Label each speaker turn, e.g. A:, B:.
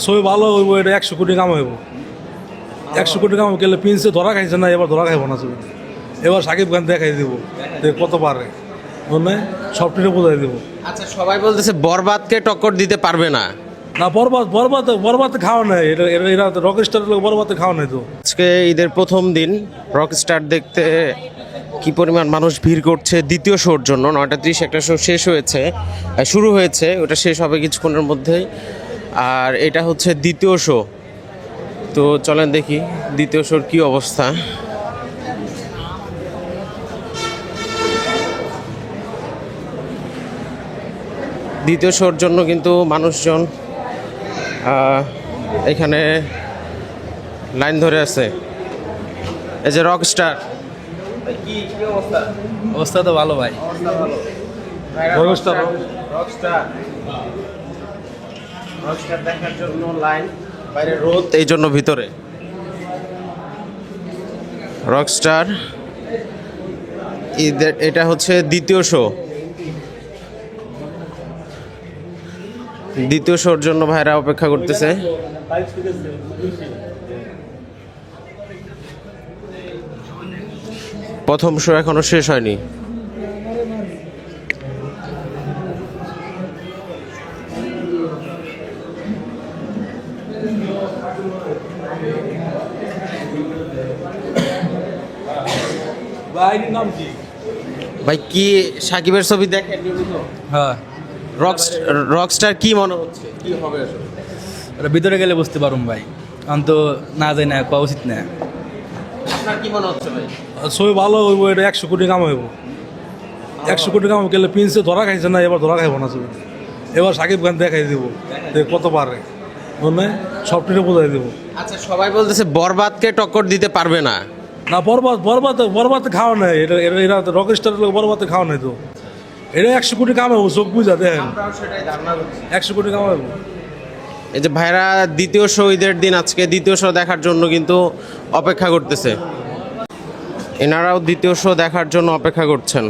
A: ছবি ভালো হইব, এটা 100 কোটি কাম হইব। 100 কোটি কাম গেলে প্রিন্সে ধরা খাইছে না, এবার ধরা খাইব না ছবি। এবার সাকিব খান দেখাই দিব কত পারে, মানে সবটিতে বোঝাই দিব।
B: আচ্ছা, সবাই বলতেছে বরবাদকে টক্কর দিতে পারবে না।
A: না, বরবাদ বরবাদ বরবাদ খাওয়া নাই, এটা এরা রক স্টার বরবাদ খাওয়া নাই তো।
B: আজকে ঈদের প্রথম দিন, রকস্টার দেখতে কি পরিমাণ মানুষ ভিড় করছে দ্বিতীয় শোর জন্য। 9:30 একটা শো শেষ হয়েছে, শুরু হয়েছে, ওটা শেষ হবে কিছুক্ষণের মধ্যেই। আর এটা হচ্ছে দ্বিতীয় শো। তো চলেন দেখি দ্বিতীয় শোর কি অবস্থা। দ্বিতীয় শোর জন্য কিন্তু মানুষজন এখানে লাইন ধরে আছে। এই যে রকস্টার,
C: অবস্থা তো ভালো ভাই।
A: রকস্টার
B: দেখার জন্য লাইন, বাইরে রোদ, এই জন্য ভিতরে। রকস্টার এটা হচ্ছে দ্বিতীয় শো। দ্বিতীয় শোর জন্য ভাইরা অপেক্ষা করতেছে। প্রথম শো এখনো শেষ হয়নি।
A: নাম কি
B: ভাই, কি সাকিবের ছবি দেখেন?
C: হ্যাঁ,
B: রকস্টার কি মনে হচ্ছে, কি হবে আসলে?
C: ওটা ভিতরে গেলে বুঝতে পারুম ভাই, আমি তো না যাই না, কোয়া উচিত না।
B: আপনার কি মনে হচ্ছে ভাই?
A: ছবি ভালো হইব, এটা 100 কোটি কাম হইব। 100 কোটি কাম গেলে প্রিন্সে ধরা খাইছে না, এবার ধরা খাইব না ছবি। এবার সাকিব খান দেখাই দিব কত পারে, মানে সবটিতে বোঝাই দিব।
B: আচ্ছা, সবাই বলতেছে বরবাদকে টক্কর দিতে পারবে না।
A: না, বরবাদ বরবাদ বরবাদ খাওয়া নাই, এটা এরা রক স্টার বরবাদ খাওয়া নাই তো। এটা 100 কোটি কাম হইব, চোখ বুঝা দেখেন, 100 কোটি কাম হইব।
B: এই যে ভাইরা দ্বিতীয় শো, ঈদের দিন আজকে দ্বিতীয় শো দেখার জন্য কিন্তু অপেক্ষা করতেছে। এনারাও দ্বিতীয় শো দেখার জন্য অপেক্ষা করছেন।